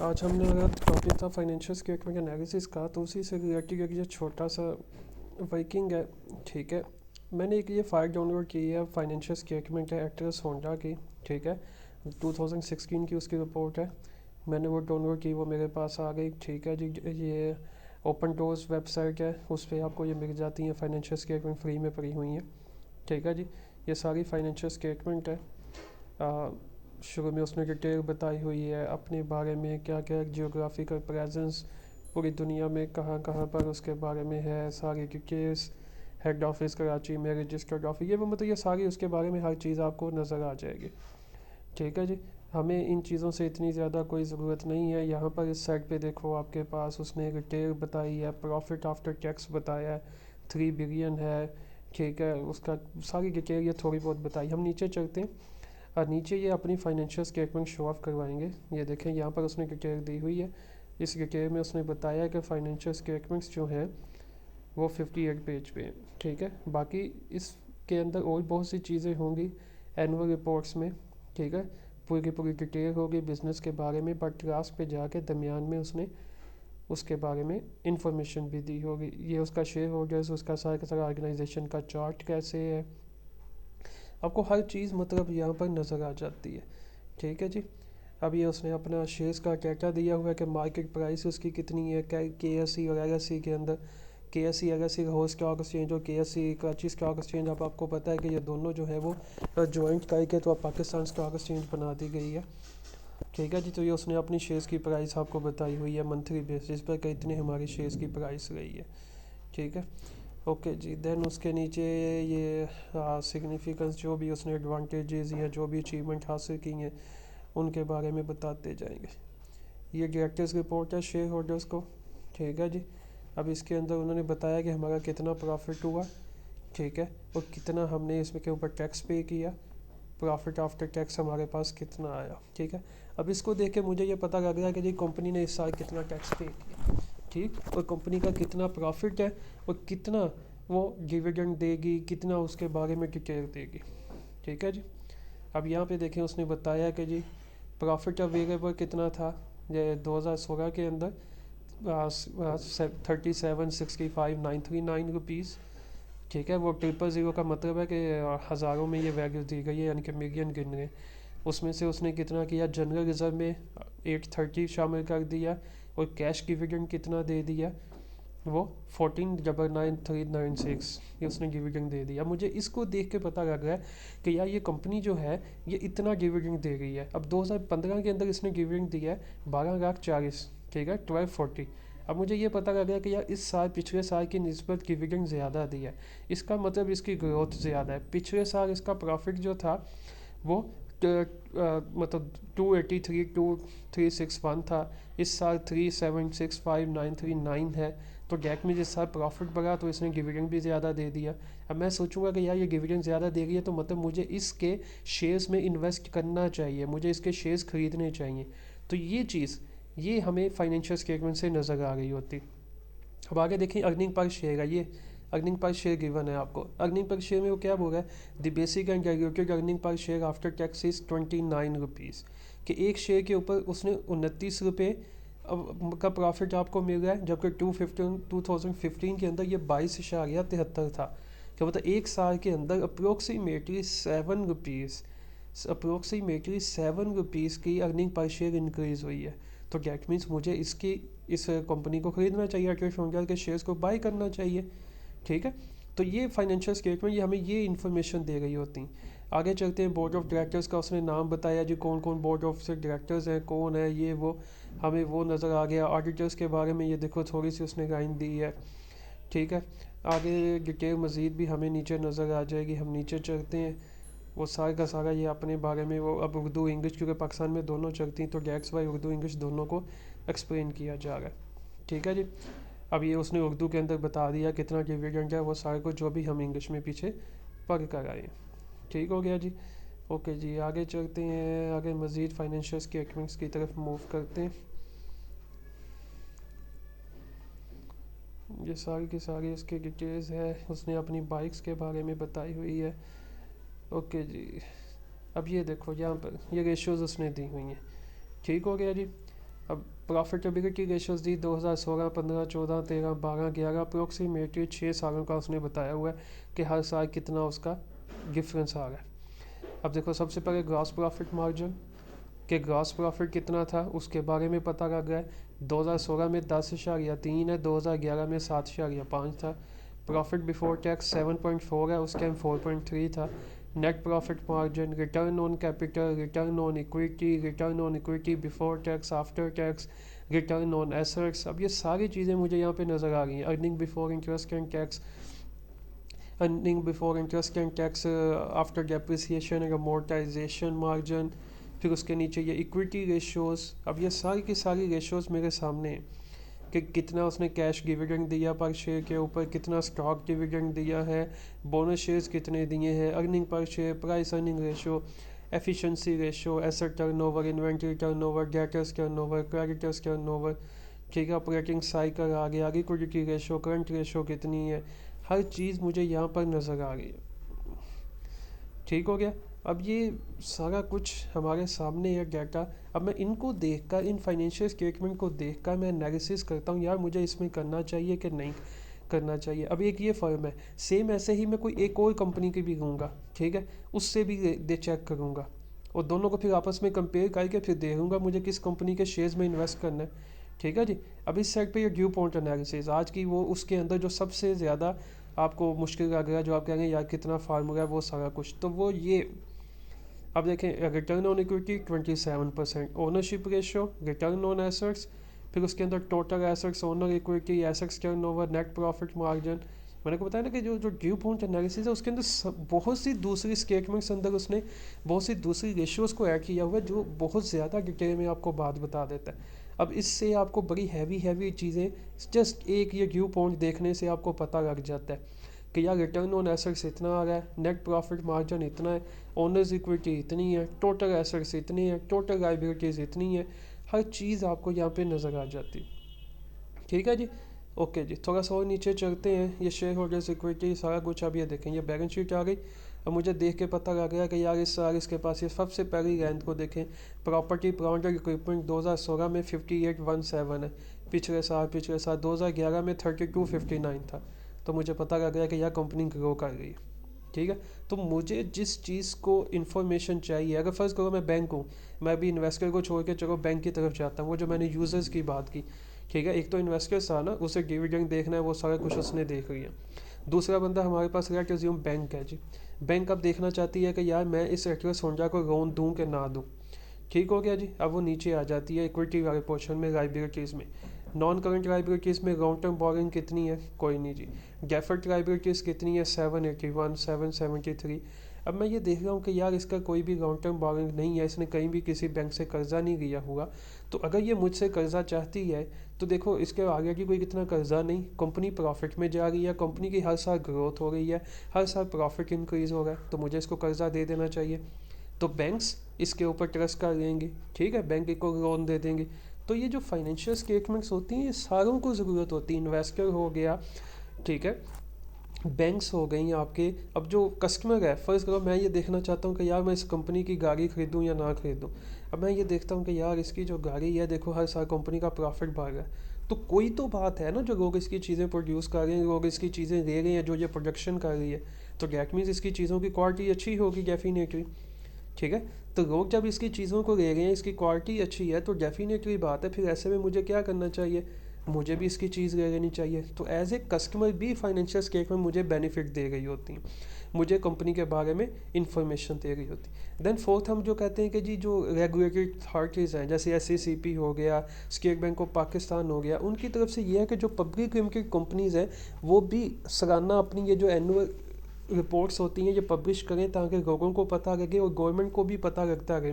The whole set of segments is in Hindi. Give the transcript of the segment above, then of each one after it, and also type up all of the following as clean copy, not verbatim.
आज हमने अगर टॉपिक था फाइनेंशियल स्टेटमेंट एनालिसिस का, तो उसी से रिलेटेड एक ये छोटा सा वर्किंग है। ठीक है, मैंने एक ये फाइल डाउनलोड की है, फाइनेंशियल स्टेटमेंट है एक्ट्रेस होंडा की। ठीक है, 2016 की उसकी रिपोर्ट है। मैंने वो डाउनलोड की, वो मेरे पास आ गई। ठीक है जी, ये ओपन डोर्स वेबसाइट है, उस पर आपको ये मिल जाती है फाइनेंशियल स्टेटमेंट, फ्री में पड़ी हुई हैं। ठीक है जी, ये सारी फाइनेंशियल स्टेटमेंट है। शुरू में उसने डिटेल बताई हुई है अपने बारे में, क्या क्या जियोग्राफिकल प्रेजेंस पूरी दुनिया में कहाँ कहाँ पर, उसके बारे में है सारी डिटेल्स। हेड ऑफिस कराची में, रजिस्टर्ड ऑफिस, ये वो मतलब ये सारी उसके बारे में हर चीज़ आपको नज़र आ जाएगी। ठीक है जी, हमें इन चीज़ों से इतनी ज़्यादा कोई ज़रूरत नहीं है। यहाँ पर इस साइड पे देखो, आपके पास उसने डिटेल बताई है, प्रॉफिट आफ्टर टैक्स बताया है, 3 बिलियन है। ठीक है, उसका सारी डिटेल ये थोड़ी बहुत बताई। हम नीचे चलते हैं और नीचे ये अपनी फाइनेंशियल स्टेटमेंट शो ऑफ करवाएंगे। ये देखें, यहाँ पर उसने डिटेल दी हुई है। इस डिटेल में उसने बताया कि फाइनेंशियल स्टेटमेंट्स जो हैं वो 58 पेज पे हैं। ठीक है, बाकी इसके अंदर और बहुत सी चीज़ें होंगी एनुअल रिपोर्ट्स में। ठीक है, पूरी की पूरी डिटेल होगी बिज़नेस के बारे में, बट लास्ट पे जाके दरमियान में उसने उसके बारे में इंफॉर्मेशन भी दी होगी। ये उसका शेयर होल्डर्स, उसका सारा का सारा ऑर्गेनाइजेशन का चार्ट कैसे है, आपको हर चीज़ मतलब यहाँ पर नज़र आ जाती है। ठीक है जी, अब ये उसने अपना शेयर्स का क्या दिया हुआ है कि मार्केट प्राइस उसकी कितनी है, क्या के एस सी और एल एस सी के अंदर। K S C L S C Lahore stock exchange और K S C Karachi stock exchange, अब आपको पता है कि ये दोनों जो है वो जॉइंट करके तो अब पाकिस्तान स्टॉक एक्सचेंज बना दी गई है। ठीक है जी, तो ये उसने अपनी शेयर्स की प्राइस आपको बताई हुई है मंथली बेसिस पर कि इतनी हमारी शेयर्स की प्राइस रही है। ठीक है, ओके जी। देन उसके नीचे ये सिग्निफिकेंस, जो भी उसने एडवांटेजेस या जो भी अचीवमेंट हासिल की हैं उनके बारे में बताते जाएंगे। ये डायरेक्टर्स रिपोर्ट है शेयर होल्डर्स को। ठीक है जी, अब इसके अंदर उन्होंने बताया कि हमारा कितना प्रॉफिट हुआ। ठीक है, और कितना हमने इसमें के ऊपर टैक्स पे किया, प्रॉफिट आफ्टर टैक्स हमारे पास कितना आया। ठीक है, अब इसको देख के मुझे ये पता लग रहा है कि जी कंपनी ने इस साल कितना टैक्स पे किया। ठीक, और कंपनी का कितना प्रॉफिट है और कितना वो डिविडेंड देगी, कितना उसके बारे में डिटेल देगी। ठीक है जी, अब यहाँ पे देखें, उसने बताया कि जी प्रॉफिट अवेलेबल कितना था ये 2016 के अंदर, 37,65,939 रुपीज़। ठीक है, वो 000 का मतलब है कि हज़ारों में ये वैल्यू दी गई है, यानी कि मिलियन गिन रहे। उसमें से उसने कितना किया, जनरल रिजर्व में 830 शामिल कर दिया, और कैश डिविडेंड कितना दे दिया, वो 14,99,396 ये उसने डिविडेंड दे दिया। मुझे इसको देख के पता लग रहा है कि यार ये कंपनी जो है ये इतना डिविडेंड दे रही है। अब 2015 के अंदर इसने डिविडेंड दिया है 12,40,000। ठीक है, 1240। अब मुझे ये पता लग गया कि यार इस साल पिछले साल की निस्बत डिविडेंड ज़्यादा दिया है, इसका मतलब इसकी ग्रोथ ज़्यादा है। पिछले साल इसका प्रॉफिट जो था वो मतलब 283,361 था, इस साल 376,5,939 है। तो डेट में जिस साल प्रॉफिट बढ़ा तो इसने डिविडेंड भी ज़्यादा दे दिया। अब मैं सोचूंगा कि यार ये डिविडेंड ज़्यादा दे रही है, तो मतलब मुझे इसके शेयर्स में इन्वेस्ट करना चाहिए, मुझे इसके शेयर्स खरीदने चाहिए। तो ये चीज़ ये हमें फाइनेंशियल स्टेटमेंट से नज़र आ रही होती। अब आगे देखें, अर्निंग पर शेयर है, ये अर्निंग पर शेयर गिवन है आपको। अर्निंग पर शेयर में वो क्या बोल रहा है, the basic and diluted earning per share after tax is 29 rupees, कि एक शेयर के ऊपर उसने 29 रुपये का प्रॉफिट आपको मिल रहा है, जबकि 2015 के अंदर ये 22.73 था। क्या मतलब एक साल के अंदर अप्रोक्सीमेटली 7 रुपीज़ की अर्निंग पर शेयर इंक्रीज़ हुई है। तो डैट मीन्स मुझे इसकी इस कंपनी को खरीदना चाहिए, अटल श्रृंगार के शेयर्स को बाय करना चाहिए। ठीक है, तो ये फाइनेंशियल स्टेटमेंट ये हमें ये इन्फॉर्मेशन दे रही होती। आगे चलते हैं, बोर्ड ऑफ डायरेक्टर्स का उसने नाम बताया जी, कौन कौन बोर्ड ऑफ डायरेक्टर्स हैं, कौन है ये वो, हमें वो नज़र आ गया। ऑडिटर्स के बारे में ये देखो थोड़ी सी उसने लाइन दी है। ठीक है, आगे डिटेल मज़ीद भी हमें नीचे नज़र आ जाएगी। हम नीचे चलते हैं, वो सारा का सारा ये अपने बारे में, वो अब उर्दू इंग्लिश क्योंकि पाकिस्तान में दोनों चलती हैं, तो डैट्स वाई उर्दू इंग्लिश दोनों को एक्सप्लेन किया जा रहा है। ठीक है जी, अब ये उसने उर्दू के अंदर बता दिया कितना डिविडेंड है, वो सारे को जो भी हम इंग्लिश में पीछे पढ़ कर आए। ठीक हो गया जी, ओके जी। आगे चलते हैं, आगे मज़ीद फाइनेंशियल स्टेटमेंट्स की तरफ मूव करते हैं। ये सारी की सारी इसकी डिटेल्स है, उसने अपनी बाइक्स के बारे में बताई हुई है। ओके जी, अब ये देखो यहाँ पर ये रेशियोज़ उसने दी हुई हैं। ठीक हो गया जी। अब प्रॉफिटेबिलिटी रेशियोज दी 2016, 15, 14, 13, 12, 11 अप्रोक्सीमेटली 6 सालों का उसने बताया हुआ है कि हर साल कितना उसका डिफरेंस आ रहा है। अब देखो सबसे पहले ग्रॉस प्रॉफिट मार्जिन कि ग्रॉस प्रॉफिट कितना था उसके बारे में पता लग रहा है। 2016 में 10.3 है, 2011 में 7.5 था। प्रॉफिट बिफोर टैक्स 7.4 है, उस टाइम 4.3 था। Net profit margin, return on capital, return on equity, return on equity before tax, after tax, return on assets, अब ये सारी चीज़ें मुझे यहाँ पे नज़र आ रही हैं। Earning before interest and tax, earning before interest and tax after depreciation and amortisation margin, फिर उसके नीचे ये इक्विटी रेशियोज़। अब ये सारी की सारी रेशियोज़ मेरे सामने हैं कि कितना उसने कैश डिविडेंड दिया पर शेयर के ऊपर, कितना स्टॉक डिविडेंड दिया है, बोनस शेयर्स कितने दिए हैं, earning per share, price earning ratio, efficiency ratio, asset turnover, inventory turnover, debtors turnover, creditors turnover, ठीक है, ऑपरेटिंग साइकिल आ गया, लिक्विडिटी रेशियो, करंट रेशियो कितनी है, हर चीज़ मुझे यहाँ पर नज़र आ रही है। ठीक हो गया। अब ये सारा कुछ हमारे सामने है डाटा। अब मैं इनको देखकर, इन फाइनेंशियल स्टेटमेंट को देखकर मैं एनालिसिस करता हूँ यार मुझे इसमें करना चाहिए कि नहीं करना चाहिए। अब एक ये फर्म है, सेम ऐसे ही मैं कोई एक और कंपनी की भी लूँगा, ठीक है, उससे भी दे चेक करूँगा और दोनों को फिर आपस में कंपेयर करके फिर देखूँगा मुझे किस कंपनी के शेयर्स में इन्वेस्ट करना है। ठीक है जी। अब इस साइड पे ये ड्यू पॉइंट एनालिसिस आज की, वो उसके अंदर जो सबसे ज़्यादा आपको मुश्किल लग रहा है, जो आप कहेंगे यार कितना फार्मूला है वो सारा कुछ, तो वो ये अब देखें, return on equity 27%, ownership ratio, return on assets, फिर उसके अंदर total assets, owner equity, assets turnover, net profit margin. मैंने को बताया ना कि जो जो ड्यू पॉइंट एनालिसिस है उसके अंदर बहुत सी दूसरी स्टेटमेंट्स अंदर उसने बहुत सी दूसरी रेशियोज़ को ऐड किया हुआ है जो बहुत ज़्यादा डिटेल में आपको बात बता देता है। अब इससे आपको बड़ी हैवी चीज़ें जस्ट एक ये ड्यू पॉइंट देखने से आपको पता लग जाता है कि यार रिटर्न ऑन एसेट्स इतना आ रहा है, नेट प्रॉफिट मार्जिन इतना है, ओनर्स इक्विटी इतनी है, टोटल एसेट्स इतनी है, टोटल लायबिलिटीज़ इतनी है, हर चीज़ आपको यहाँ पे नज़र आ जाती। ठीक है जी। ओके जी, थोड़ा सा और नीचे चलते हैं। ये शेयर होल्डर्स इक्विटी सारा कुछ अब ये देखें, ये बैलेंस शीट आ गई। अब मुझे देख के पता लग गया कि यार इस साल इसके पास ये सबसे पहली रैंक को देखें, प्रॉपर्टी प्लांट एंड इक्विपमेंट 2016 में 5817 है, पिछले साल 2011 में 3259 था। तो मुझे पता लग गया कि यह कंपनी ग्रो कर रही है। ठीक है। तो मुझे जिस चीज़ को इन्फॉर्मेशन चाहिए, अगर फर्स्ट करो मैं बैंक हूँ, मैं भी इन्वेस्टर को छोड़ के चलो बैंक की तरफ जाता हूँ, वो जो मैंने यूज़र्स की बात की, ठीक है, एक तो इन्वेस्टर्स था ना, उसे डिविडेंड देखना है, वो सारा कुछ उसने देख लिया। दूसरा बंदा हमारे पास लेट अज्यूम बैंक है जी। बैंक अब देखना चाहती है कि यार मैं इस एक्ट्रेस होंडा को लोन दूँ कि ना दूँ। ठीक हो गया जी। अब वो नीचे आ जाती है इक्विटी वाले पोर्शन में, लाइबिलिटीज़ में। नॉन करंट लाइबिलिटीज़ में लॉन्ग टर्म बोरिंग कितनी है, कोई नहीं जी। डेफर्ड लाइबिलिटीज़ कितनी है, 781, 773। अब मैं ये देख रहा हूँ कि यार इसका कोई भी लॉन्ग टर्म बोरिंग नहीं है, इसने कहीं भी किसी बैंक से कर्जा नहीं लिया हुआ। तो अगर ये मुझसे कर्जा चाहती है तो देखो इसके आगे की कोई कितना कर्जा नहीं, कंपनी प्रॉफिट में जा रही है, कंपनी की हर साल ग्रोथ हो रही है, हर साल प्रॉफिट इंक्रीज़ हो रहा है, तो मुझे इसको कर्जा दे देना चाहिए। तो बैंक्स इसके ऊपर ट्रस्ट कर लेंगे, ठीक है, बैंक को लोन दे देंगे। तो ये जो फाइनेंशियल स्टेटमेंट्स होती हैं ये सारों को ज़रूरत होती है। इन्वेस्टर हो गया, ठीक है, बैंक्स हो गई आपके। अब जो कस्टमर है, फर्स्ट करो मैं ये देखना चाहता हूँ कि यार मैं इस कंपनी की गाड़ी खरीदूँ या ना खरीदूँ। अब मैं ये देखता हूँ कि यार इसकी जो गाड़ी है देखो हर साल कंपनी का प्रॉफिट बढ़ रहा है, तो कोई तो बात है ना, जो लोग इसकी चीज़ें प्रोड्यूस कर रहे हैं, लोग इसकी चीज़ें ले रहे हैं, जो ये प्रोडक्शन कर रही है, तो डैट मीन्स इसकी चीज़ों की क्वालिटी अच्छी होगी डेफिनेटली। ठीक है। तो लोग जब इसकी चीज़ों को ले रहे हैं, इसकी क्वालिटी अच्छी है, तो डेफिनेटली बात है फिर ऐसे में मुझे क्या करना चाहिए, मुझे भी इसकी चीज़ ले लेनी चाहिए। तो एज ए कस्टमर भी फाइनेंशियल स्टेटमेंट मुझे बेनिफिट दे रही होती हैं, मुझे कंपनी के बारे में इंफॉर्मेशन दे रही होती है। देन फोर्थ हम जो कहते हैं कि जी जो रेगुलेटरी अथॉरिटीज़ हैं, जैसे SECP हो गया, स्टेट बैंक ऑफ पाकिस्तान हो गया, उनकी तरफ से ये है कि जो पब्लिक लिमिटेड कंपनीज़ हैं वो भी सालाना अपनी ये जो एनुअल रिपोर्ट्स होती हैं ये पब्लिश करें, ताकि लोगों को पता लगे और गवर्नमेंट को भी पता लगता रहे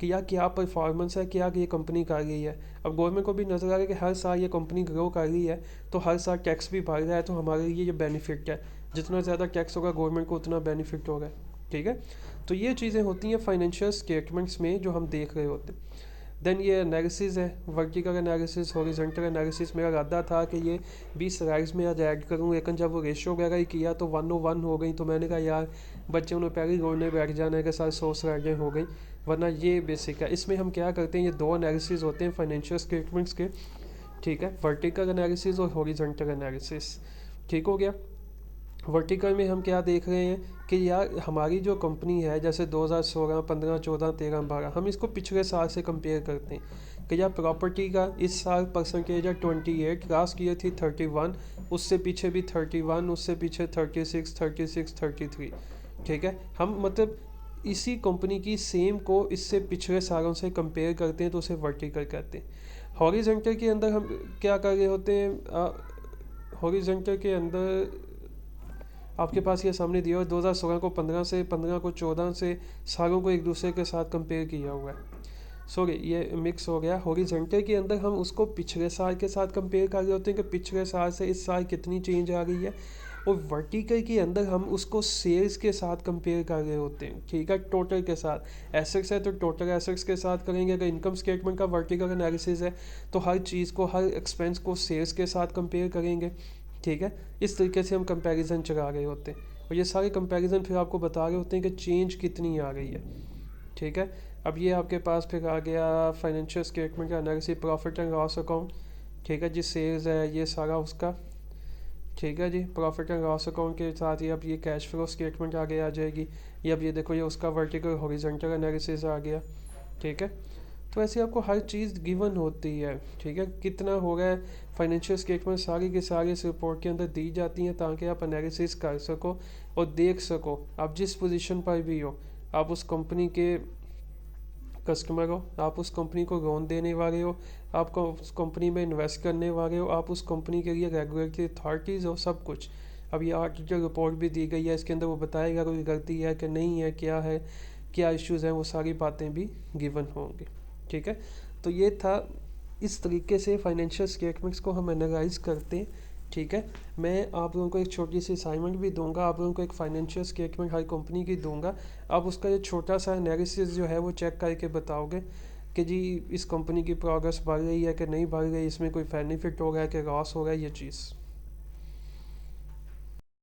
कि यार क्या परफॉर्मेंस है, क्या ये कंपनी कर रही है। अब गवर्नमेंट को भी नज़र आ रहा है कि हर साल ये कंपनी ग्रो कर रही है, तो हर साल टैक्स भी बढ़ रहा है, तो हमारे लिए ये बेनिफिट है, जितना ज़्यादा टैक्स होगा गवर्नमेंट को उतना बेनिफिट होगा। ठीक है। तो ये चीज़ें होती हैं फाइनेंशियल स्टेटमेंट्स में जो हम देख रहे होते हैं। देन ये एनालिसिस है, वर्टिकल एनालिसिस, हॉरिजॉन्टल एनालिसिस। मेरा इरादा था कि ये 20 स्लाइड्स में आज ऐड करूँ, लेकिन जब वो रेशो वगैरह ही किया तो 101 हो गई, तो मैंने कहा यार बच्चे उन्हें पहले ही रोने बैठ जाने के साथ 100 स्लाइडें हो गई, वरना ये बेसिक है। इसमें हम क्या करते हैं, ये दो एनालिसिस होते हैं फाइनेंशियल स्टेटमेंट्स के, ठीक है, वर्टिकल एनालिसिस और हॉरिजॉन्टल एनालिसिस। ठीक हो गया। वर्टिकल में हम क्या देख रहे हैं कि यार हमारी जो कंपनी है, जैसे 2016, 15, 14, 13, 12, हम इसको पिछले साल से कंपेयर करते हैं कि यार प्रॉपर्टी का इस साल परसेंटेज है 28, लास्ट ईयर थी 31, उससे पीछे भी 31, उससे पीछे 36, 36, 33। ठीक है, हम मतलब इसी कंपनी की सेम को इससे पिछले सालों से कंपेयर करते हैं, तो उसे वर्टिकल कहते हैं। हॉरिजॉन्टल के अंदर हम क्या कर रहे होते हैं, हॉरिजॉन्टल के अंदर आपके पास ये सामने दिया हुआ है 2016 को 15 से, 15 को 14 से, सालों को एक दूसरे के साथ कंपेयर किया हुआ है। सॉरी, ये मिक्स हो गया। हॉरिजॉन्टल के अंदर हम उसको पिछले साल के साथ कंपेयर कर रहे होते हैं कि पिछले साल से इस साल कितनी चेंज आ गई है, और वर्टिकल के अंदर हम उसको सेल्स के साथ कंपेयर कर रहे होते हैं। ठीक है, टोटल के साथ। एसेट्स है तो टोटल एसेट्स के साथ करेंगे। अगर इनकम स्टेटमेंट का वर्टिकल एनालिसिस है तो हर चीज़ को, हर एक्सपेंस को सेल्स के साथ कंपेयर करेंगे। ठीक है, इस तरीके से हम कंपैरिजन चला रहे होते हैं, और ये सारे कंपैरिजन फिर आपको बता रहे होते हैं कि चेंज कितनी आ गई है। ठीक है, अब ये आपके पास फिर आ गया फाइनेंशियल स्टेटमेंट का analysis, profit and loss account. ठीक है जी, सेल्स है ये सारा उसका। ठीक है जी, प्रॉफिट एंड लॉस अकाउंट के साथ ही अब ये कैश फ्लो स्टेटमेंट आगे आ जाएगी। ये अब ये देखो, ये उसका वर्टिकल हॉरिजॉन्टल एनालिसिस आ गया। ठीक है, तो ऐसे आपको हर चीज़ गिवन होती है। ठीक है, कितना हो रहा है, फाइनेंशियल स्टेटमेंट सारी की सारी इस रिपोर्ट के अंदर दी जाती हैं, ताकि आप एनालिसिस कर सको और देख सको आप जिस पोजीशन पर भी हो। आप उस कंपनी के कस्टमर हो, आप उस कंपनी को लोन देने वाले हो, आप उस कंपनी में इन्वेस्ट करने वाले हो, आप उस कंपनी के लिए रेगुलेटरी अथॉरिटीज़ हो, सब कुछ। अब ये आर्टिकल रिपोर्ट भी दी गई है, इसके अंदर वो बताएगा कोई गलती है कि नहीं है, क्या है, क्या इश्यूज़ हैं, वो सारी बातें भी गिवन होंगी। ठीक है, तो ये था, इस तरीके से फाइनेंशियल स्टेटमेंट्स को हम एनालाइज करते हैं। ठीक है, मैं आप लोगों को एक छोटी सी असाइनमेंट भी दूंगा, आप लोगों को एक फाइनेंशियल स्टेटमेंट हर कंपनी की दूंगा। आप उसका ये छोटा सा एनालिसिस जो है वो चेक करके बताओगे कि जी इस कंपनी की प्रोग्रेस बढ़ रही है कि नहीं बढ़ रही, इसमें कोई बेनिफिट हो रहा है कि लॉस हो रहा है, ये चीज़।